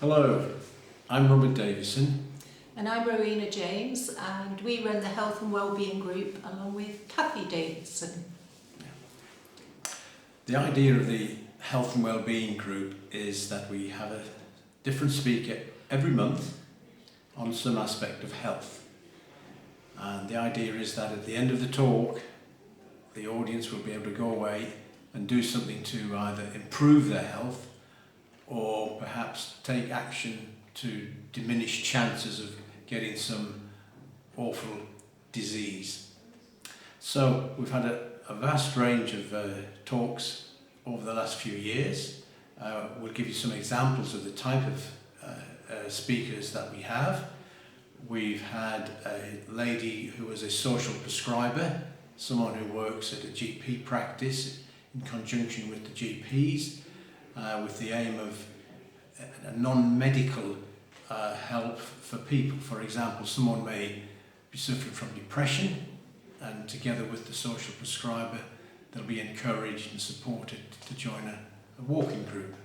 Hello, I'm Robert Davison. And I'm Rowena James, and we run the Health and Wellbeing Group along with Kathy Davison. The idea of the Health and Wellbeing Group is that we have a different speaker every month on some aspect of health. And the idea is that at the end of the talk, the audience will be able to go away and do something to either improve their health or perhaps take action to diminish chances of getting some awful disease. So we've had a vast range of talks over the last few years. We'll give you some examples of the type of speakers that we have. We've had a lady who was a social prescriber, someone who works at a GP practice in conjunction with the GPs, with the aim of a non-medical help for people. For example, someone may be suffering from depression, and together with the social prescriber they'll be encouraged and supported to join a walking group.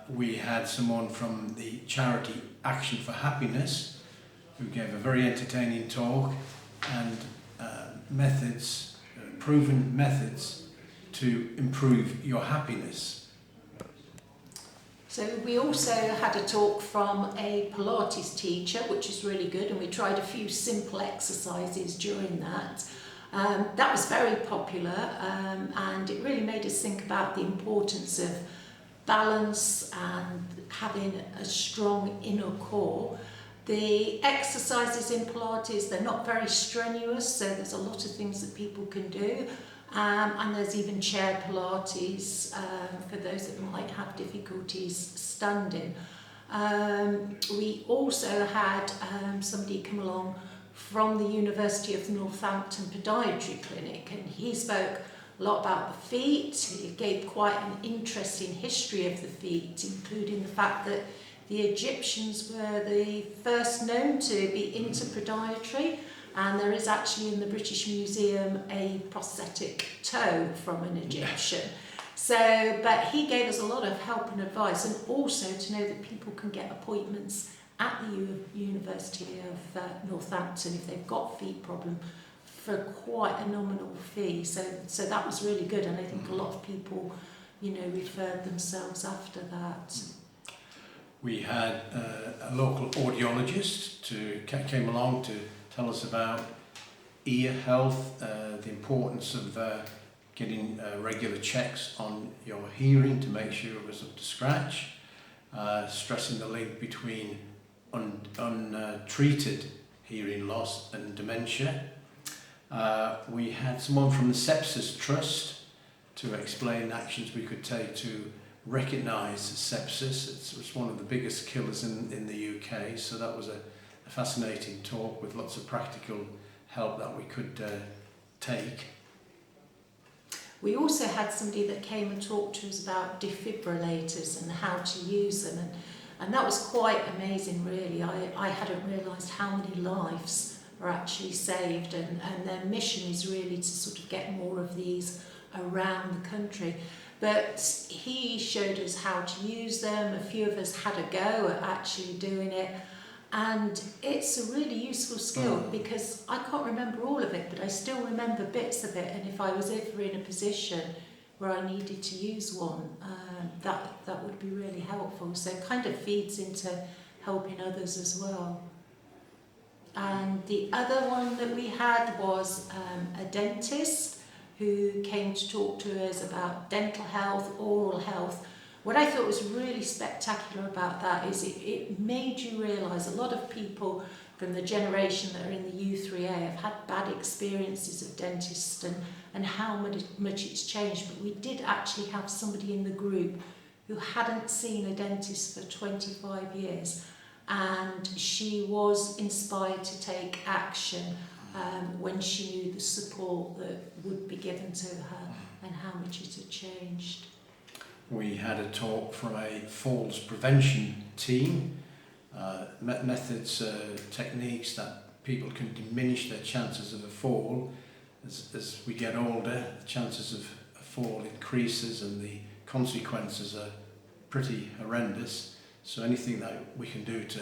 We had someone from the charity Action for Happiness who gave a very entertaining talk and proven methods to improve your happiness. So we also had a talk from a Pilates teacher, which is really good, and we tried a few simple exercises during that. That was very popular, and it really made us think about the importance of balance and having a strong inner core. The exercises in Pilates, they're not very strenuous, so there's a lot of things that people can do. And there's even chair Pilates for those that might have difficulties standing. We also had somebody come along from the University of Northampton Podiatry Clinic, and he spoke a lot about the feet. He gave quite an interesting history of the feet, including the fact that the Egyptians were the first known to be into podiatry, and there is actually in the British Museum a prosthetic toe from an Egyptian. So, but he gave us a lot of help and advice, and also to know that people can get appointments at the University of Northampton if they've got feet problem for quite a nominal fee. So that was really good, and I think a lot of people, referred themselves after that. We had a local audiologist came along to tell us about ear health, the importance of getting regular checks on your hearing to make sure it was up to scratch, stressing the link between untreated hearing loss and dementia. We had someone from the Sepsis Trust to explain actions we could take to recognise sepsis. It's one of the biggest killers in the UK, so that was a fascinating talk with lots of practical help that we could take. We also had somebody that came and talked to us about defibrillators and how to use them, and that was quite amazing really. I hadn't realised how many lives are actually saved, and their mission is really to sort of get more of these around the country. But he showed us how to use them. A few of us had a go at actually doing it, and it's a really useful skill because I can't remember all of it, but I still remember bits of it, and if I was ever in a position where I needed to use one, that would be really helpful. So it kind of feeds into helping others as well. And the other one that we had was a dentist who came to talk to us about dental health, oral health. What I thought was really spectacular about that is it made you realise a lot of people from the generation that are in the U3A have had bad experiences of dentists and how much it's changed. But we did actually have somebody in the group who hadn't seen a dentist for 25 years, and she was inspired to take action when she knew the support that would be given to her and how much it had changed. We had a talk from a falls prevention team, methods, techniques that people can diminish their chances of a fall. As we get older, the chances of a fall increases and the consequences are pretty horrendous. So anything that we can do to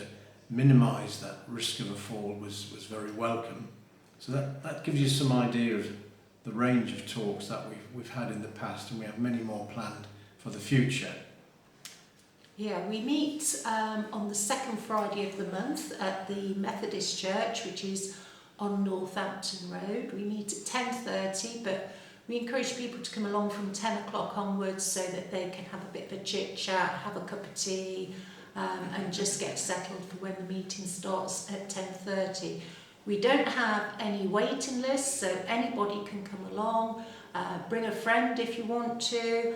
minimise that risk of a fall was very welcome. So that gives you some idea of the range of talks that we've had in the past, and we have many more planned for the future. Yeah, we meet on the second Friday of the month at the Methodist Church, which is on Northampton Road. We meet at 10:30, but we encourage people to come along from 10 o'clock onwards so that they can have a bit of a chit chat, have a cup of tea, and just get settled for when the meeting starts at 10:30. We don't have any waiting lists, so anybody can come along. Bring a friend if you want to.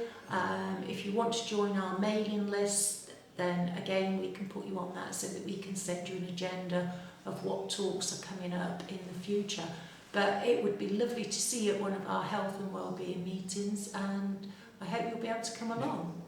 If you want to join our mailing list, then again we can put you on that so that we can send you an agenda of what talks are coming up in the future. But it would be lovely to see you at one of our health and wellbeing meetings, and I hope you'll be able to come along.